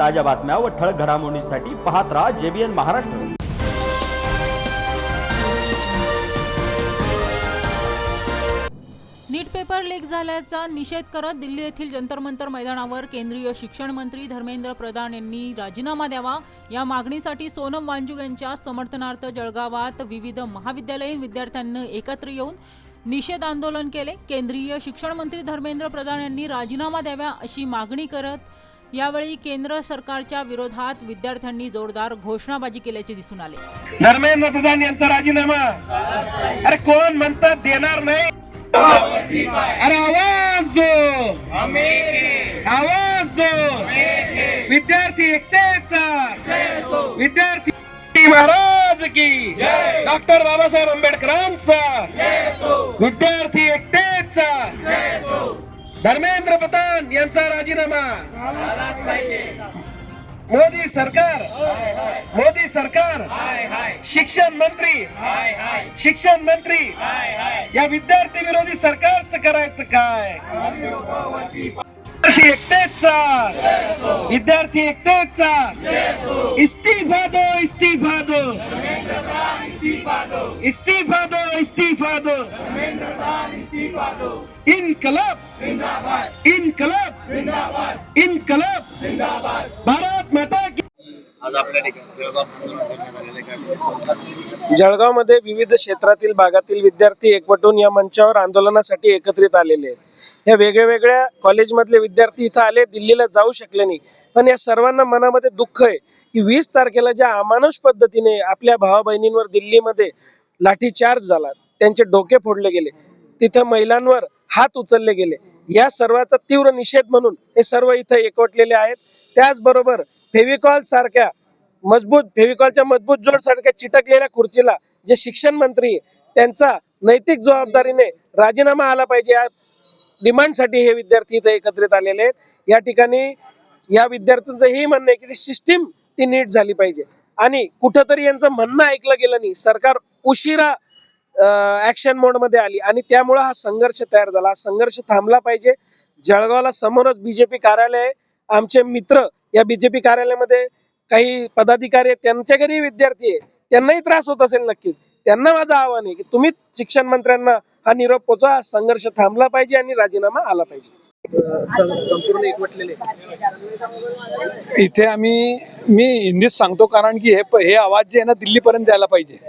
ताज्या बातम्या व ठळक घडामोडींसाठी पाहत राहा JBN महाराष्ट्र। नीट पेपर लीक झाल्याचा निषेध करत दिल्ली येथील जंतर मंतर मैदानावर केंद्रीय शिक्षण मंत्री धर्मेंद्र प्रधान यांनी राजीनामा द्यावा या मागणीसाठी सोनम वांजुक यांच्या समर्थनार्थ जळगावात विविध महाविद्यालयीन विद्यार्थ्यांनी एकत्र येऊन निषेध आंदोलन केले। केंद्रीय शिक्षण मंत्री धर्मेंद्र प्रधान यांनी राजीनामा द्यावा अशी मागणी करत यावेळी केंद्र सरकारच्या विरोधात विद्यार्थ्यांनी जोरदार घोषणाबाजी केल्याचे दिसून आले। धर्मेंद्र प्रधान यांचा राजीनामा अरे कोण म्हणतात देणार नाही? अरे आवाज दो, आवाज दो, विद्यार्थी एकतेचा, विद्यार्थी महाराज की, डॉक्टर बाबासाहेब आंबेडकरांचा, विद्यार्थी एकतेचा, धर्मेंद्र प्रधान यांचा राजीनामा। मोदी सरकार, मोदी सरकार, शिक्षण मंत्री या विद्यार्थी विरोधी सरकारचं करायचं काय? विद्यार्थी एकतेचा इस्तीफा दो, इस्तीफा दो, इस्तीफा दो, इस्तीफा दो, इनकलाब जिंदाबाद, इनकलाब जिंदाबाद, इनकलाब जिंदाबाद, भारत माता की। आज आपल्या जळगावमध्ये विविध क्षेत्रातील भागातील विद्यार्थी एकवटून या मंचावर आंदोलनासाठी एकत्रित आलेले आहेत। या वेगवेगळ्या कॉलेजमधले विद्यार्थी इथं आले, दिल्लीला जाऊ शकले नाही, पण या सर्वांना मनामध्ये दुःख आहे की 20 तारखेला ज्या अमानुष पद्धतीने आपल्या भावा बहिणींवर दिल्लीमध्ये लाठीचार्ज झाला, त्यांचे डोके फोडले गेले, तिथं महिलांवर हात उचलले गेले, या सर्वाचा तीव्र निषेध म्हणून हे सर्व इथं एकवटलेले आहेत। त्याचबरोबर फेविकॉल सारख्या फेविकॉलच्या मजबूत जोड सारख्या चिटकलेल्या खुर्चीला जे शिक्षण मंत्री त्यांचा नैतिक जबाबदारीने राजीनामा आला पाहिजे या डिमांडसाठी हे विद्यार्थी इथे एकत्रित आलेले आहेत। या ठिकाणी या विद्यार्थ्यांचं हे म्हणणं आहे की ती सिस्टीम ती नीट झाली पाहिजे आणि कुठंतरी यांचं म्हणणं ऐकलं गेलं नाही, सरकार उशिरा ऍक्शन मोड मध्ये आली आणि त्यामुळे हा संघर्ष तयार झाला। हा संघर्ष थांबला पाहिजे। जळगावला समोरच बीजेपी कार्यालय आहे, आमचे मित्र या बीजेपी कार्यालयामध्ये काही पदाधिकारी आहेत, त्यांच्या घरी विद्यार्थी आहे, त्यांनाही त्रास होत असेल नक्कीच। त्यांना माझं आव्हान आहे की तुम्ही शिक्षण मंत्र्यांना हा निरोप पोहोचवा, संघर्ष थांबला पाहिजे आणि राजीनामा आला पाहिजे। संपूर्ण एकवटलेले इथे मी हिंदीत सांगतो कारण की हे आवाज जे है ना दिल्ली पर्यंत जायला पाहिजे।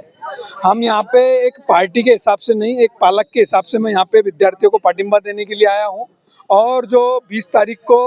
हम यहाँ पे एक पार्टी के हिसाब से नहीं, एक पालक के हिसाब से मैं यहाँ पे विद्यार्थियों को पाटिंबा देने के लिए आया हूँ। और जो 20 तारीख को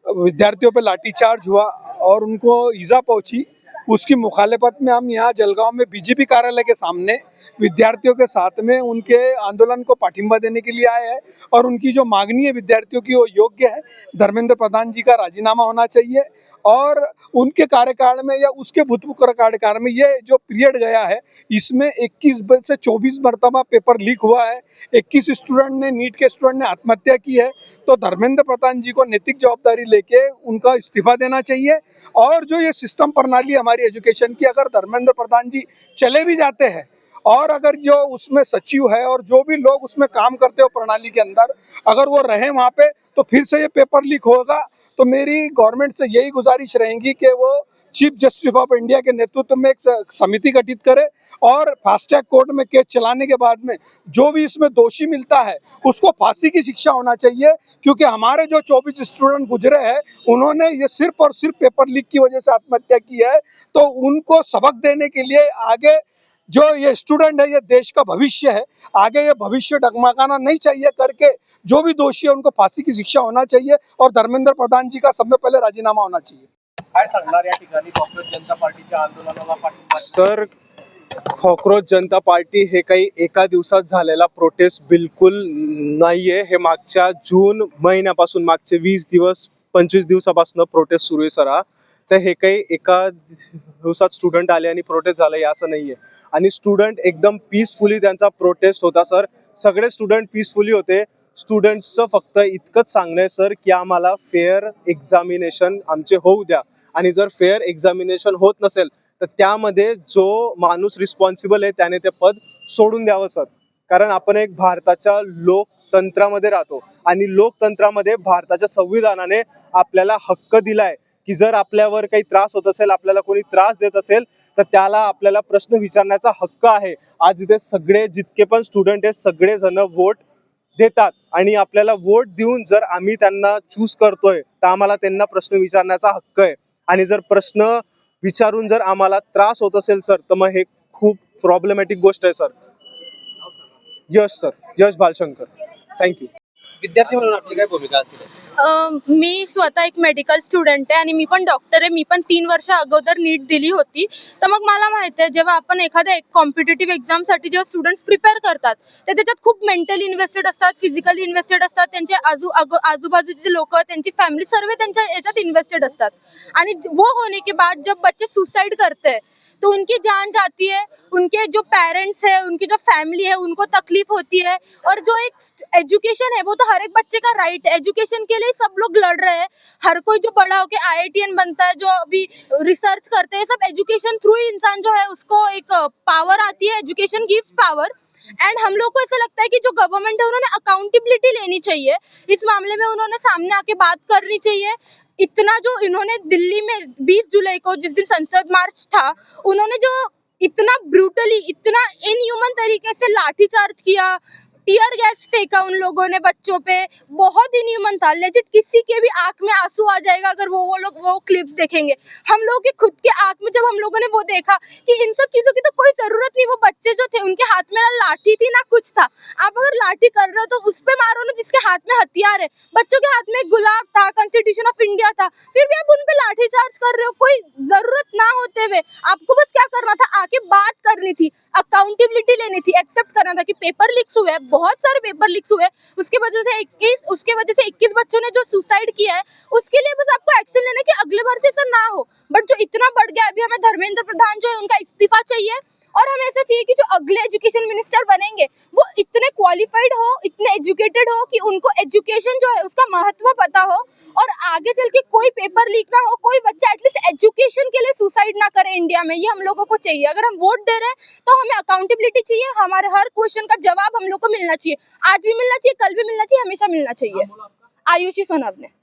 विद्यार्थियों पे लाठीचार्ज हुआ और उनको ईजा पहुंची, उसकी मुखालिफत में हम यहाँ जलगांव में बीजेपी कार्यालय के सामने विद्यार्थियों के साथ में उनके आंदोलन को पाठिंबा देने के लिए आए हैं। और उनकी जो मांगनी है विद्यार्थियों की वो योग्य है। धर्मेंद्र प्रधान जी का राजीनामा होना चाहिए और उनके कार्यकाल में या उसके भूतपूर्व कार्यकाल में ये जो पीरियड गया है इसमें 21 से 24 मरतबा पेपर लीक हुआ है। 21 स्टूडेंट ने नीट के स्टूडेंट ने आत्महत्या की है। तो धर्मेंद्र प्रधान जी को नैतिक जवाबदारी लेके उनका इस्तीफा देना चाहिए। और जो ये सिस्टम प्रणाली हमारी एजुकेशन की, अगर धर्मेंद्र प्रधान जी चले भी जाते हैं और अगर जो उसमें सचिव है और जो भी लोग उसमें काम करते हो प्रणाली के अंदर, अगर वो रहे वहाँ पे तो फिर से ये पेपर लीक होगा। तो मेरी गवर्नमेंट से यही गुजारिश रहेगी कि वो चीफ जस्टिस ऑफ इंडिया के नेतृत्व में एक समिति गठित करे और फास्ट ट्रैक कोर्ट में केस चलाने के बाद में जो भी इसमें दोषी मिलता है उसको फांसी की शिक्षा होना चाहिए। क्योंकि हमारे जो 24 स्टूडेंट गुजरे हैं उन्होंने ये सिर्फ और सिर्फ पेपर लीक की वजह से आत्महत्या की है। तो उनको सबक देने के लिए आगे जो ये स्टूडेंट है ये देश का भविष्य है, आगे ये भविष्य डगमगाना नहीं चाहिए करके जो भी दोषी है उनको फांसी की शिक्षा होना चाहिए और धर्मेंद्र प्रधान जी का सबसे पहले राजीनामा होना चाहिए। काय सांगणार या ठिकाणी कॉंग्रेस जनता पार्टीच्या आंदोलनाला पाठिंबा? सर, कॉकरोच जनता पार्टी हे काही एका दिवसात झालेला प्रोटेस्ट बिलकुल नाहीये। हे मागच्या जून महिन्यापासून मागचे 20 दिवस 25 दिवसापासून प्रोटेस्ट सुरू आहे सर हा। तर हे काही एका दिवसात स्टुडंट आले आणि प्रोटेस्ट झालं असं नाहीये। आणि स्टुडंट एकदम पीसफुली त्यांचा प्रोटेस्ट होता सर, सगळे स्टुडंट पीसफुली होते। स्टुडंट्सचं फक्त इतकंच सांगणं आहे सर की आम्हाला फेअर एक्झामिनेशन आमचे होऊ द्या आणि जर फेअर एक्झामिनेशन होत नसेल तर त्यामध्ये जो माणूस रिस्पॉन्सिबल आहे त्याने ते पद सोडून द्यावं सर। कारण आपण एक भारताच्या लोकतंत्रामध्ये राहतो आणि लोकतंत्रामध्ये भारताच्या संविधानाने आपल्याला हक्क दिलाय की जर आपल्यावर काही त्रास होत असेल, आपल्याला कोणी त्रास देत असेल, तर त्याला आपल्याला प्रश्न विचारण्याचा हक्क आहे. आज इथे सगळे जितके पण स्टुडंट आहेत सगळेजण वोट देतात आणि आपल्याला वोट देऊन जर आम्ही त्यांना चूज करतोय तर आम्हाला त्यांना प्रश्न विचारण्याचा हक्क आहे. आणि जर प्रश्न विचारून जर आम्हाला त्रास होत असेल सर, तर मग हे खूप प्रॉब्लेमॅटिक गोष्ट आहे सर. यश भालशंकर. थँक्यू. विद्यार्थी म्हणून आपली काय भूमिका असेल? मी स्वतः एक मेडिकल स्टुडंट आहे आणि मी पण डॉक्टर आहे. मी पण 3 वर्ष अगोदर नीट दिली होती. तर मग मला माहिती आहे, जेव्हा आपण एखाद्या कॉम्पिटिटिव्ह एक्झामसाठी जेव्हा स्टुडंट्स प्रिपेअर करतात, तर त्याच्यात खूप मेंटली इन्व्हेस्टेड असतात, फिजिकली इन्व्हेस्टेड असतात. त्यांचे आजूबाजूचे लोक, त्यांची फॅमिली सर्व त्यांच्या याच्यात इन्व्हेस्टेड असतात. आणि वो होने के बाद जब बच्चे सुसाइड करते हैं तो उनकी जान जाती है, उनके जो पेरेंट्स है, उनकी जो फैमिली है, उनको तकलीफ होती है. और जो एक एजुकेशन है वो तो हर एक बच्चे का राइट है. एजुकेशन के लिए सब लोग लड़ रहे हैं. हर कोई जो बड़ा होके IITN बनता है, जो अभी रिसर्च करते हैं, सब एजुकेशन थ्रू ही इंसान जो है उसको एक पावर आती है. Education gives power. एंड हम लोग को ऐसा लगता है कि जो गवर्नमेंट है उन्होंने अकाउंटेबिलिटी लेनी चाहिए. इस मामले में उन्होंने सामने आके बात करनी चाहिए. इतना जो इन्होंने दिल्ली में 20 जुलाई को जिस दिन संसद मार्च था, उन्होंने जो इतना ब्रूटली, इतना इनह्यूमन तरीके से लाठीचार्ज किया, टीयर गैस फेंका उन लोगों ने बच्चों पे, बहुत इनह्यूमन था. लेजिट किसी के भी आंख में आंसू आ जाएगा अगर वो लोग वो क्लिप्स देखेंगे. हम लोगों के खुद के आंख में जब हम लोगों ने वो देखा कि इन सब चीजों की तो कोई जरूरत नहीं. वो बच्चे जो थे उनके हाथ में ना लाठी थी ना कुछ था. आप अगर लाठी कर रहे हो तो उस पे मारो ना जिसके हाथ में हथियार है. बच्चों के हाथ में एक गुलाब था, कॉन्स्टिट्यूशन ऑफ इंडिया था, फिर भी आप उन पे लाठी चार्ज कर रहे हो. कोई जरूरत ना होते हुए आपको बस क्या करना था, आके बात करनी थी, अकाउंटेबिलिटी लेनी थी, एक्सेप्ट करना था कि पेपर लीक्स हुए, बहुत सारे पेपर लीक्स हुए, उसके वजह से 21 बच्चों ने जो सुसाइड किया है, उसके लिए बस आपको एक्शन लेना कि अगले बार से ऐसा ना हो. बट जो इतना बढ़ गया, अभी हमें धर्मेंद्र प्रधान जो है उनका इस्तीफा चाहिए. और हमें ऐसा चाहिए कि जो अगले एजुकेशन मिनिस्टर बनेंगे वो इतने क्वालिफाइड हो, इतने एजुकेटेड हो कि उनको एजुकेशन जो है उसका महत्व पता हो, और आगे चल के कोई पेपर लीक ना हो, कोई बच्चा एटलीस्ट एजुकेशन के लिए सुसाइड ना करे इंडिया में. ये हम लोगों को चाहिए. अगर हम वोट दे रहे हैं तो हमें अकाउंटेबिलिटी चाहिए. हमारे हर क्वेश्चन का जवाब हम लोग को मिलना चाहिए. आज भी मिलना चाहिए, कल भी मिलना चाहिए, हमेशा मिलना चाहिए. आयुषी सोनावने.